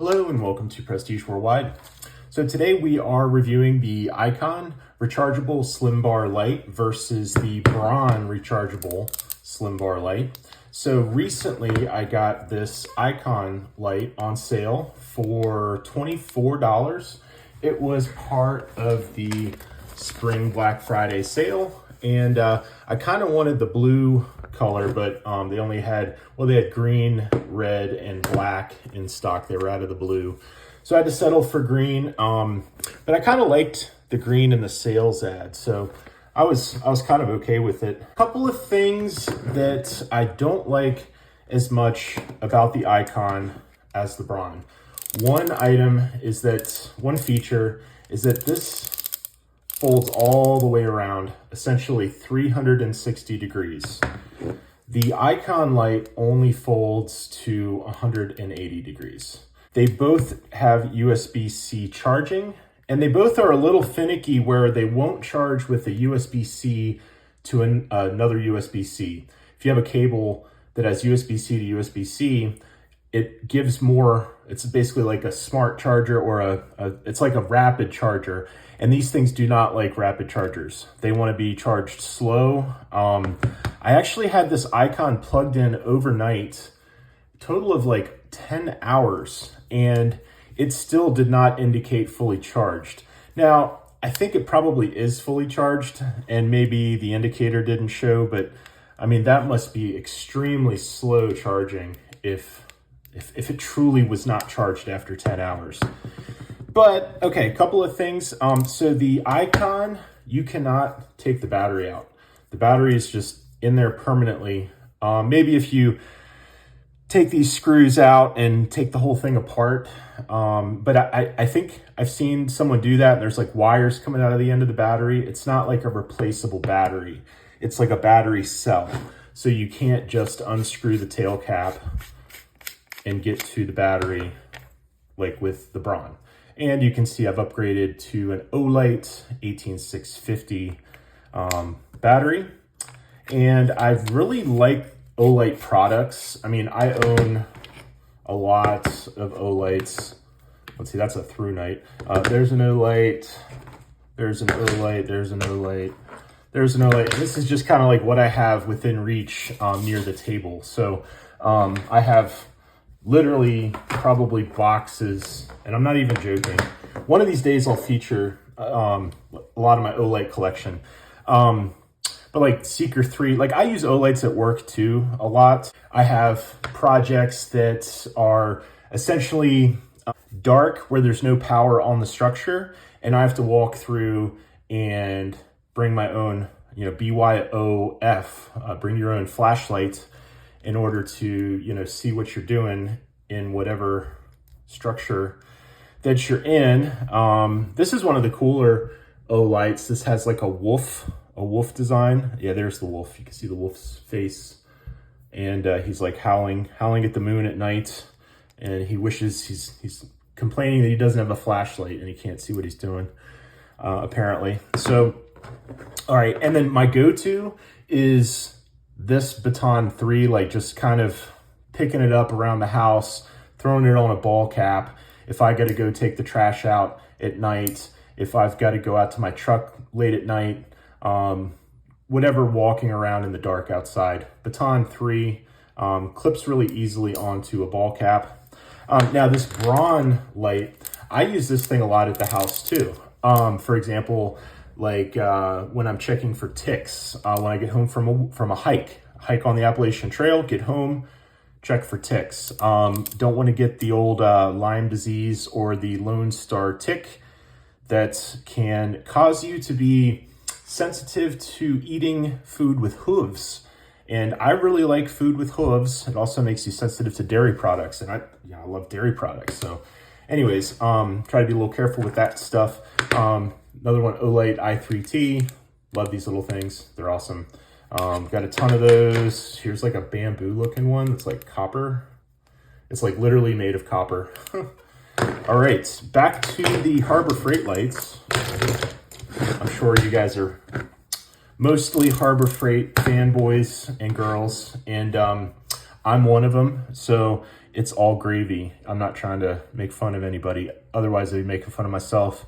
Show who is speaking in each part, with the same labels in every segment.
Speaker 1: Hello and welcome to Prestige Worldwide. So today we are reviewing the Icon Rechargeable Slim Bar Light versus the Braun Rechargeable Slim Bar Light. So recently I got this Icon light on sale for $24. It was part of the Spring Black Friday sale, and I kind of wanted the blue color, but they only had, they had green, red, and black in stock. They were out of the blue. So I had to settle for green, but I kind of liked the green in the sales ad. So I was kind of okay with it. A couple of things that I don't like as much about the Icon as the Braun. One feature is that this folds all the way around, essentially 360 degrees. The Icon light only folds to 180 degrees. They both have USB-C charging, and they both are a little finicky where they won't charge with a USB-C to another USB-C. If you have a cable that has USB-C to USB-C, it gives more, it's basically like a smart charger or it's like a rapid charger. And these things do not like rapid chargers. They want to be charged slow. I actually had this Icon plugged in overnight, total of like 10 hours, and it still did not indicate fully charged. Now, I think it probably is fully charged and maybe the indicator didn't show, but I mean, that must be extremely slow charging if it truly was not charged after 10 hours. But okay, a couple of things. So the Icon, you cannot take the battery out. The battery is just in there permanently. Maybe if you take these screws out and take the whole thing apart. But I think I've seen someone do that, and there's like wires coming out of the end of the battery. It's not like a replaceable battery. It's like a battery cell. So you can't just unscrew the tail cap and get to the battery like with the Braun. And you can see I've upgraded to an Olight 18650 battery. And I've really liked Olight products. I mean, I own a lot of Olights. Let's see, that's a through night. There's an Olight, there's an Olight, there's an Olight, there's an Olight. This is just kind of like what I have within reach near the table. So I have literally probably boxes, and I'm not even joking. One of these days I'll feature a lot of my Olight collection. But like Seeker 3, like I use Olights at work too a lot. I have projects that are essentially dark where there's no power on the structure, and I have to walk through and bring my own, BYOF, bring your own flashlight in order to, see what you're doing in whatever structure that you're in. This is one of the cooler Olights. This has like a wolf design. Yeah, there's the wolf. You can see the wolf's face. And he's like howling at the moon at night. And he wishes, he's complaining that he doesn't have a flashlight and he can't see what he's doing, apparently. So, all right. And then my go-to is this Baton 3, like just kind of picking it up around the house, throwing it on a ball cap. If I got to go take the trash out at night, if I've got to go out to my truck late at night, whatever, walking around in the dark outside. Baton 3 clips really easily onto a ball cap. Now this Braun light, I use this thing a lot at the house too. For example, like when I'm checking for ticks, when I get home from a hike on the Appalachian Trail, get home, check for ticks. Don't want to get the old Lyme disease or the Lone Star tick that can cause you to be sensitive to eating food with hooves. And I really like food with hooves. It also makes you sensitive to dairy products, and I love dairy products. So anyways, try to be a little careful with that stuff. Another one, Olight i3T. Love these little things. They're awesome. Got a ton of those. Here's like a bamboo looking one that's like copper. It's like literally made of copper. All right, back to the Harbor Freight lights. I'm sure you guys are mostly Harbor Freight fanboys and girls, and I'm one of them. So it's all gravy. I'm not trying to make fun of anybody. Otherwise, I'd be making fun of myself.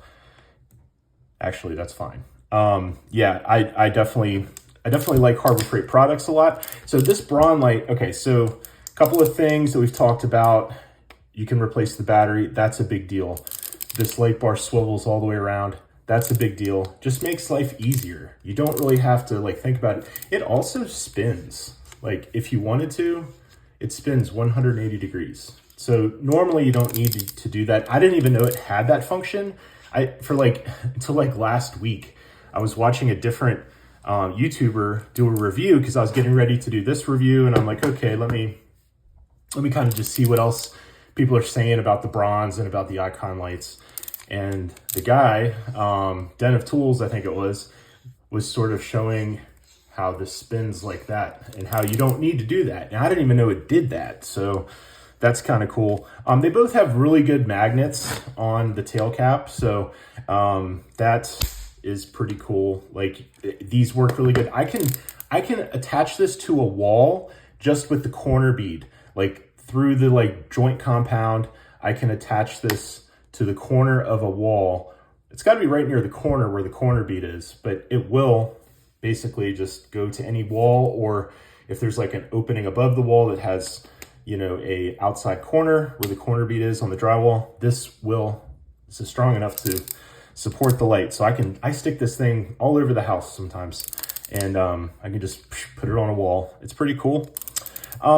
Speaker 1: Actually, that's fine. Yeah, I definitely like Harbor Freight products a lot. So this Braun light, okay, so a couple of things that we've talked about. You can replace the battery. That's a big deal. This light bar swivels all the way around. That's a big deal. Just makes life easier. You don't really have to like think about it. It also spins. Like if you wanted to, it spins 180 degrees. So normally you don't need to do that. I didn't even know it had that function. Until like last week, I was watching a different YouTuber do a review because I was getting ready to do this review, and I'm like, okay, let me kind of just see what else people are saying about the Brauns and about the Icon lights. And the guy, Den of Tools, I think it was sort of showing how this spins like that and how you don't need to do that. And I didn't even know it did that. So that's kind of cool. They both have really good magnets on the tail cap. So that is pretty cool. Like these work really good. I can attach this to a wall just with the corner bead, like through the like joint compound. I can attach this to the corner of a wall. It's got to be right near the corner where the corner bead is, but it will basically just go to any wall, or if there's like an opening above the wall that has, you know, a outside corner where the corner bead is on the drywall, this is strong enough to support the light. So I stick this thing all over the house sometimes, and I can just put it on a wall. It's pretty cool.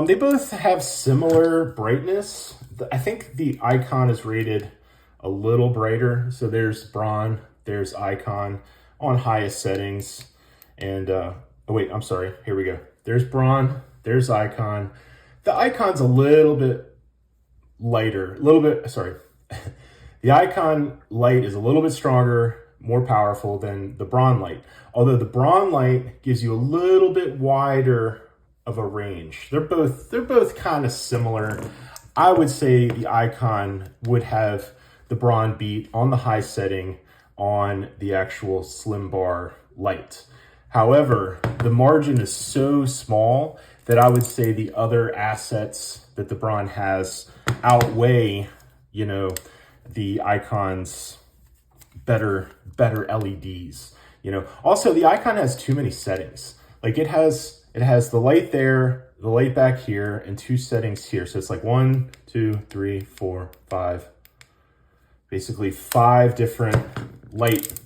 Speaker 1: They both have similar brightness. I think the Icon is rated a little brighter. So there's Braun, there's Icon on highest settings. And, oh wait, I'm sorry. Here we go. There's Braun, there's Icon. The Icon's a little bit lighter, the Icon light is a little bit stronger, more powerful than the Braun light. Although the Braun light gives you a little bit wider of a range. They're both kind of similar. I would say the Icon would have the Braun beat on the high setting on the actual slim bar light. However, the margin is so small that I would say the other assets that the Braun has outweigh, you know, the Icon's better LEDs. You know, also the Icon has too many settings. Like it has the light there, the light back here, and 2 settings here. So it's like 1, 2, 3, 4, 5. Basically 5 different light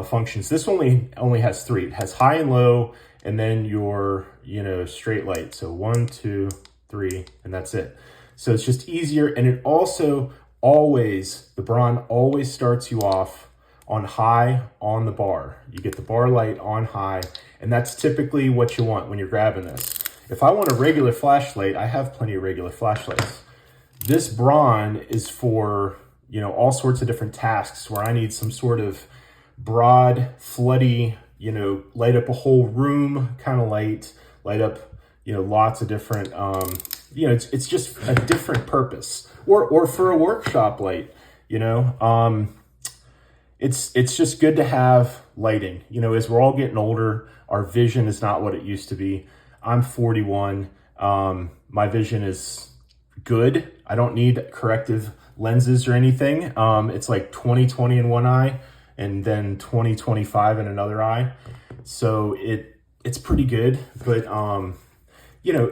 Speaker 1: functions. This only has 3. It has high and low, and then your, you know, straight light. So 1, 2, 3, and that's it. So it's just easier. And it also the Braun always starts you off on high on the bar. You get the bar light on high, and that's typically what you want when you're grabbing this. If I want a regular flashlight, I have plenty of regular flashlights. This Braun is for, you know, all sorts of different tasks where I need some sort of broad, floody, you know, light up a whole room kind of light up, you know, lots of different, you know, it's just a different purpose. Or for a workshop light, you know, it's just good to have lighting. You know, as we're all getting older, our vision is not what it used to be. I'm 41. My vision is good. I don't need corrective lenses or anything. It's like 20/20 in one eye and then 20/25 in another eye. So it's pretty good, but you know,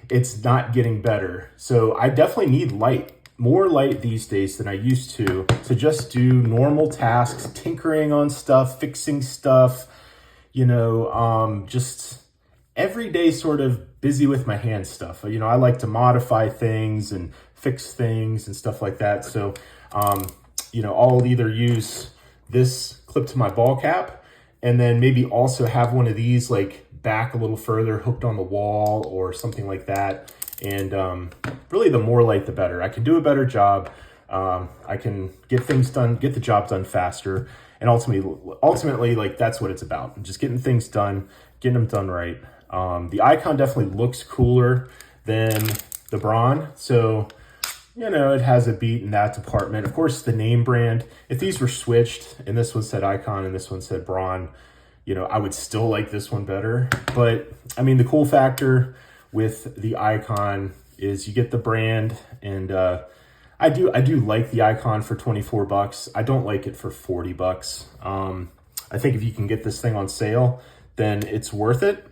Speaker 1: it's not getting better. So I definitely need more light these days than I used to just do normal tasks, tinkering on stuff, fixing stuff, you know, just everyday sort of busy with my hand stuff. You know, I like to modify things and fix things and stuff like that. So, you know, I'll either use this clip to my ball cap and then maybe also have one of these like back a little further hooked on the wall or something like that. And really the more light, the better. I can do a better job. I can get things done, get the job done faster. And ultimately, like that's what it's about. Just getting things done, getting them done right. The Icon definitely looks cooler than the Braun. So, you know, it has a beat in that department. Of course, the name brand, if these were switched and this one said Icon and this one said Braun, you know, I would still like this one better. But I mean, the cool factor with the Icon is you get the brand, and I do like the Icon for 24 bucks. I don't like it for 40 bucks. I think if you can get this thing on sale, then it's worth it.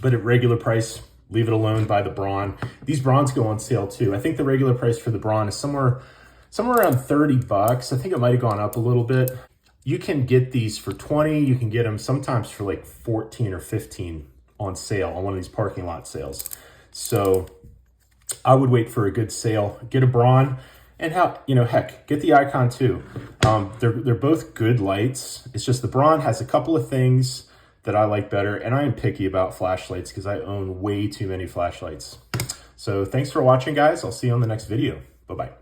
Speaker 1: But at regular price, leave it alone, buy the Braun. These Brauns go on sale too. I think the regular price for the Braun is somewhere around 30 bucks. I think it might have gone up a little bit. You can get these for 20. You can get them sometimes for like 14 or 15 on sale on one of these parking lot sales. So I would wait for a good sale, get a Braun, and heck, get the Icon too. They're both good lights. It's just the Braun has a couple of things that I like better, and I am picky about flashlights because I own way too many flashlights. So thanks for watching, guys. I'll see you on the next video. Bye-bye.